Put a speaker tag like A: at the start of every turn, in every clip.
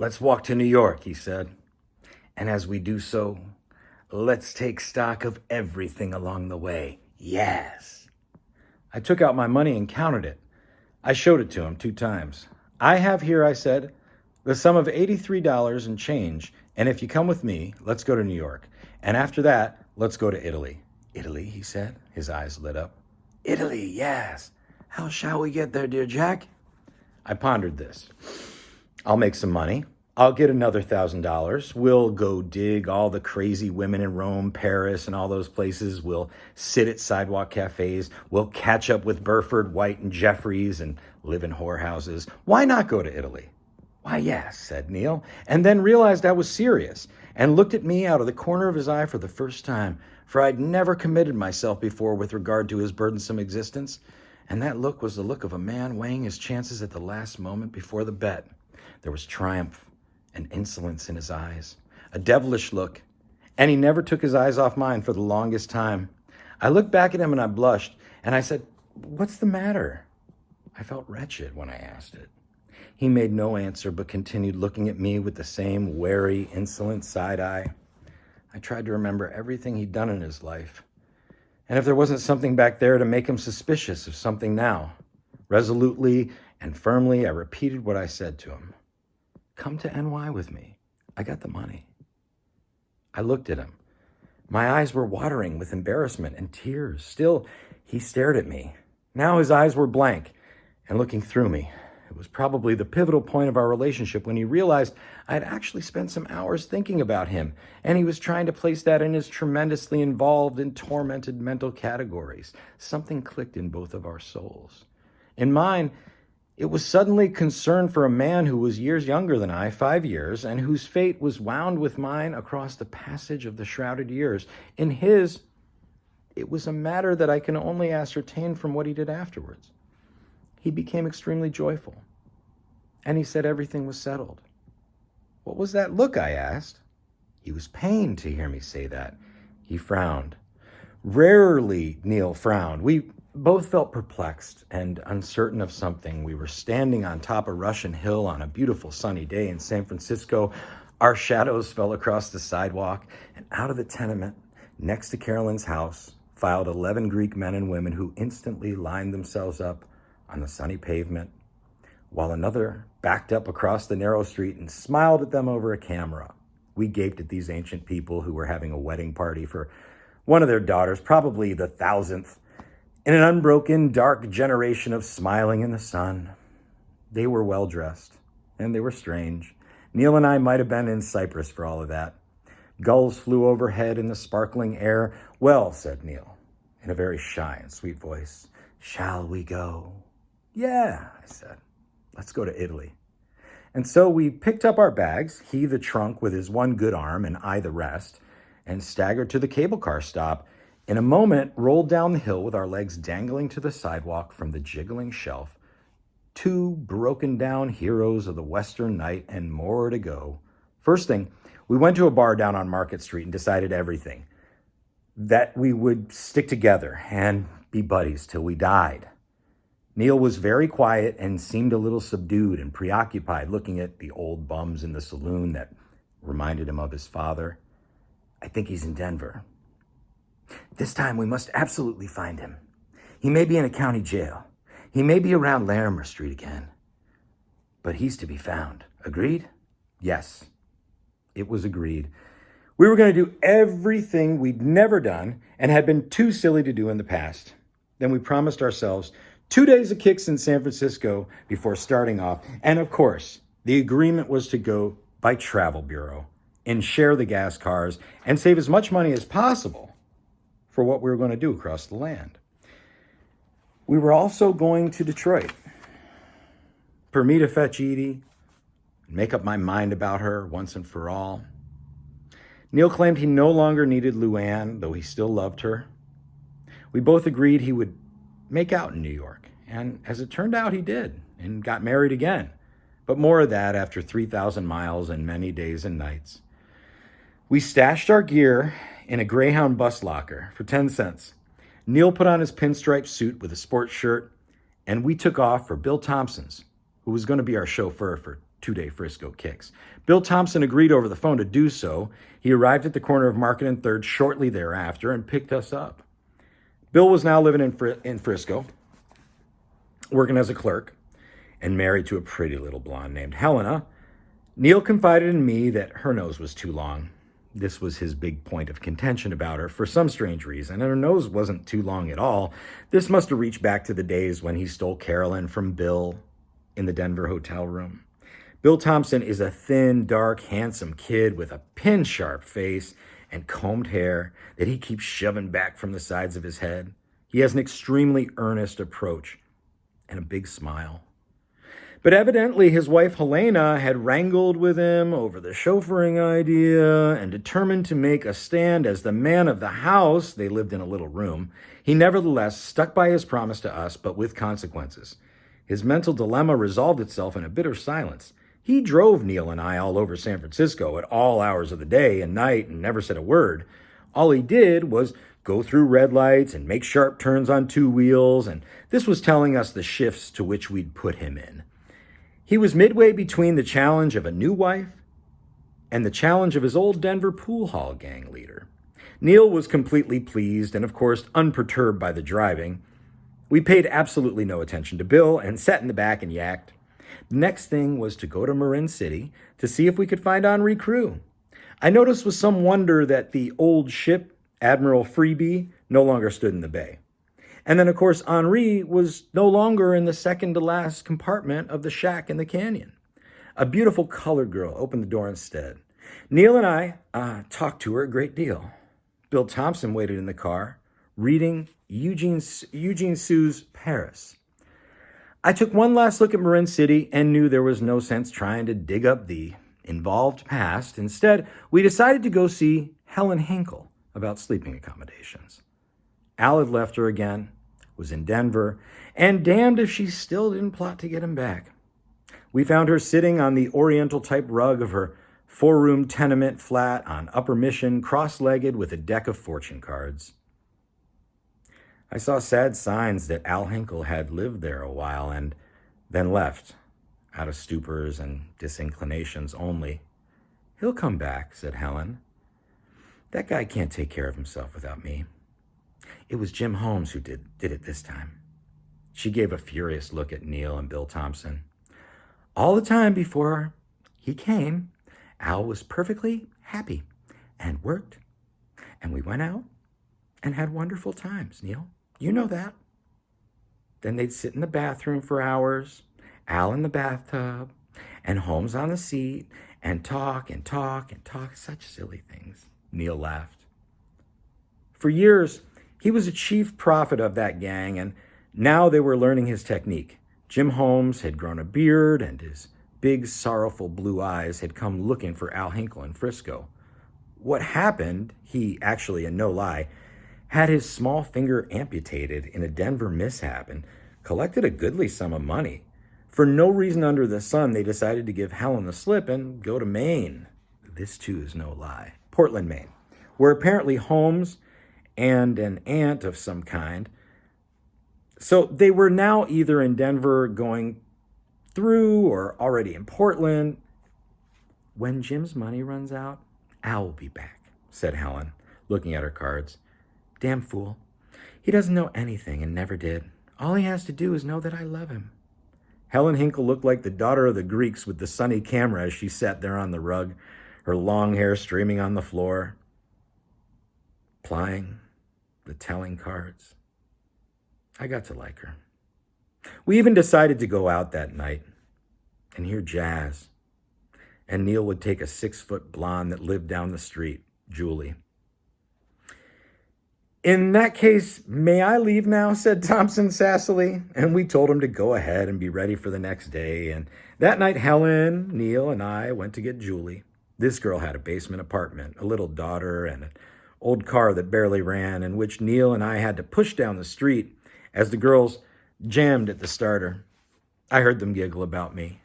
A: Let's walk to New York, he said. And as we do so, let's take stock of everything along the way. Yes. I took out my money and counted it. I showed it to him 2 times. I have here, I said, the sum of $83 and change, and if you come with me, let's go to New York. And after that, let's go to Italy. Italy, he said. His eyes lit up. Italy, yes. How shall we get there, dear Jack? I pondered this. I'll make some money. I'll get another $1,000. We'll go dig all the crazy women in Rome, Paris, and all those places. We'll sit at sidewalk cafes. We'll catch up with Burford, White, and Jeffries and live in whorehouses. Why not go to Italy? Why, yes, said Neil, and then realized I was serious and looked at me out of the corner of his eye for the first time, for I'd never committed myself before with regard to his burdensome existence. And that look was the look of a man weighing his chances at the last moment before the bet. There was triumph and insolence in his eyes, a devilish look, and he never took his eyes off mine for the longest time. I looked back at him and I blushed, and I said, "What's the matter?" I felt wretched when I asked it. He made no answer but continued looking at me with the same wary, insolent side eye. I tried to remember everything he'd done in his life, and if there wasn't something back there to make him suspicious of something now. Resolutely and firmly, I repeated what I said to him. Come to NY with me. I got the money. I looked at him. My eyes were watering with embarrassment and tears. Still, he stared at me. Now his eyes were blank and looking through me. It was probably the pivotal point of our relationship when he realized I had actually spent some hours thinking about him, and he was trying to place that in his tremendously involved and tormented mental categories. Something clicked in both of our souls. In mine, it was suddenly concern for a man who was years younger than I, 5 years, and whose fate was wound with mine across the passage of the shrouded years. In his, it was a matter that I can only ascertain from what he did afterwards. He became extremely joyful, and he said everything was settled. What was that look, I asked. He was pained to hear me say that. He frowned. Rarely Neil frowned. We both felt perplexed and uncertain of something. We were standing on top of Russian Hill on a beautiful sunny day in San Francisco. Our shadows fell across the sidewalk, and out of the tenement next to Carolyn's house filed 11 Greek men and women who instantly lined themselves up on the sunny pavement, while another backed up across the narrow street and smiled at them over a camera. We gaped at these ancient people who were having a wedding party for one of their daughters, probably the 1,000th, in an unbroken, dark generation of smiling in the sun. They were well-dressed, and they were strange. Neil and I might have been in Cyprus for all of that. Gulls flew overhead in the sparkling air. Well, said Neil, in a very shy and sweet voice, shall we go? Yeah, I said, let's go to Italy. And so we picked up our bags, he the trunk with his one good arm and I the rest, and staggered to the cable car stop. In a moment, rolled down the hill with our legs dangling to the sidewalk from the jiggling shelf. 2 broken down heroes of the Western night and more to go. First thing, we went to a bar down on Market Street and decided everything. That we would stick together and be buddies till we died. Neil was very quiet and seemed a little subdued and preoccupied, looking at the old bums in the saloon that reminded him of his father. I think he's in Denver. This time we must absolutely find him. He may be in a county jail. He may be around Larimer Street again. But he's to be found. Agreed? Yes. It was agreed. We were going to do everything we'd never done and had been too silly to do in the past. Then we promised ourselves 2 days of kicks in San Francisco before starting off. And of course, the agreement was to go by travel bureau and share the gas cars and save as much money as possible for what we were going to do across the land. We were also going to Detroit for me to fetch Edie and make up my mind about her once and for all. Neil claimed he no longer needed Luann, though he still loved her. We both agreed he would make out in New York, and as it turned out, he did, and got married again. But more of that after 3,000 miles and many days and nights. We stashed our gear in a Greyhound bus locker for 10 cents. Neil put on his pinstripe suit with a sports shirt, and we took off for Bill Thompson's, who was going to be our chauffeur for 2-day Frisco kicks. Bill Thompson agreed over the phone to do so. He arrived at the corner of Market and 3rd shortly thereafter and picked us up. Bill was now living in Frisco, working as a clerk, and married to a pretty little blonde named Helena. Neil confided in me that her nose was too long. This was his big point of contention about her for some strange reason, and her nose wasn't too long at all. This must have reached back to the days when he stole Carolyn from Bill in the Denver hotel room. Bill Thompson is a thin, dark, handsome kid with a pin-sharp face and combed hair that he keeps shoving back from the sides of his head. He has an extremely earnest approach and a big smile. But evidently his wife Helena had wrangled with him over the chauffeuring idea, and determined to make a stand as the man of the house — they lived in a little room — he nevertheless stuck by his promise to us, but with consequences. His mental dilemma resolved itself in a bitter silence. He drove Neil and I all over San Francisco at all hours of the day and night and never said a word. All he did was go through red lights and make sharp turns on 2 wheels, and this was telling us the shifts to which we'd put him in. He was midway between the challenge of a new wife and the challenge of his old Denver pool hall gang leader. Neil was completely pleased and, of course, unperturbed by the driving. We paid absolutely no attention to Bill and sat in the back and yacked. The next thing was to go to Marin City to see if we could find Henri Crew. I noticed with some wonder that the old ship, Admiral Freebie, no longer stood in the bay. And then, of course, Henri was no longer in the second-to-last compartment of the shack in the canyon. A beautiful colored girl opened the door instead. Neil and I talked to her a great deal. Bill Thompson waited in the car, reading Eugene Sue's Paris. I took one last look at Marin City and knew there was no sense trying to dig up the involved past. Instead, we decided to go see Helen Hinkle about sleeping accommodations. Al had left her again, was in Denver, and damned if she still didn't plot to get him back. We found her sitting on the oriental-type rug of her 4-room tenement flat on Upper Mission, cross-legged with a deck of fortune cards. I saw sad signs that Al Hinkle had lived there a while and then left, out of stupors and disinclinations only. "He'll come back," said Helen. "That guy can't take care of himself without me. It was Jim Holmes who did it this time." She gave a furious look at Neil and Bill Thompson. "All the time before he came, Al was perfectly happy and worked, and we went out and had wonderful times, Neil. You know that. Then they'd sit in the bathroom for hours, Al in the bathtub, and Holmes on the seat, and talk and talk and talk. Such silly things." Neil laughed. For years, he was a chief prophet of that gang, and now they were learning his technique. Jim Holmes had grown a beard, and his big, sorrowful blue eyes had come looking for Al Hinkle in Frisco. What happened, he actually, and no lie, had his small finger amputated in a Denver mishap and collected a goodly sum of money. For no reason under the sun, they decided to give Helen the slip and go to Maine. This, too, is no lie. Portland, Maine, where apparently Holmes and an aunt of some kind. So they were now either in Denver going through or already in Portland. "When Jim's money runs out, Al will be back," said Helen, looking at her cards. "Damn fool. He doesn't know anything and never did. All he has to do is know that I love him." Helen Hinkle looked like the daughter of the Greeks with the sunny camera as she sat there on the rug, her long hair streaming on the floor, plying the telling cards. I got to like her. We even decided to go out that night and hear jazz. And Neil would take a 6-foot blonde that lived down the street, Julie. "In that case, may I leave now?" said Thompson sassily. And we told him to go ahead and be ready for the next day. And that night, Helen, Neil, and I went to get Julie. This girl had a basement apartment, a little daughter, and an old car that barely ran, in which Neil and I had to push down the street as the girls jammed at the starter. I heard them giggle about me.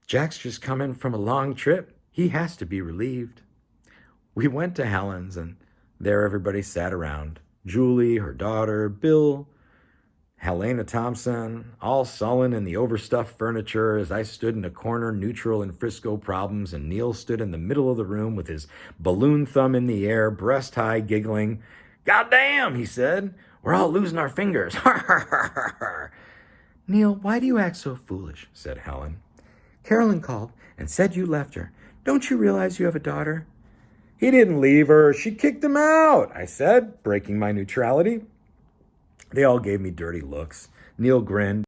A: "Jack's just come in from a long trip. He has to be relieved." We went to Helen's, and there everybody sat around. Julie, her daughter, Bill, Helena Thompson, all sullen in the overstuffed furniture as I stood in a corner neutral in Frisco problems, and Neil stood in the middle of the room with his balloon thumb in the air, breast high, giggling. "God damn," he said. "We're all losing our fingers." "Neil, why do you act so foolish?" said Helen. "Carolyn called and said you left her. Don't you realize you have a daughter?" "He didn't leave her. She kicked him out," I said, breaking my neutrality. They all gave me dirty looks. Neil grinned.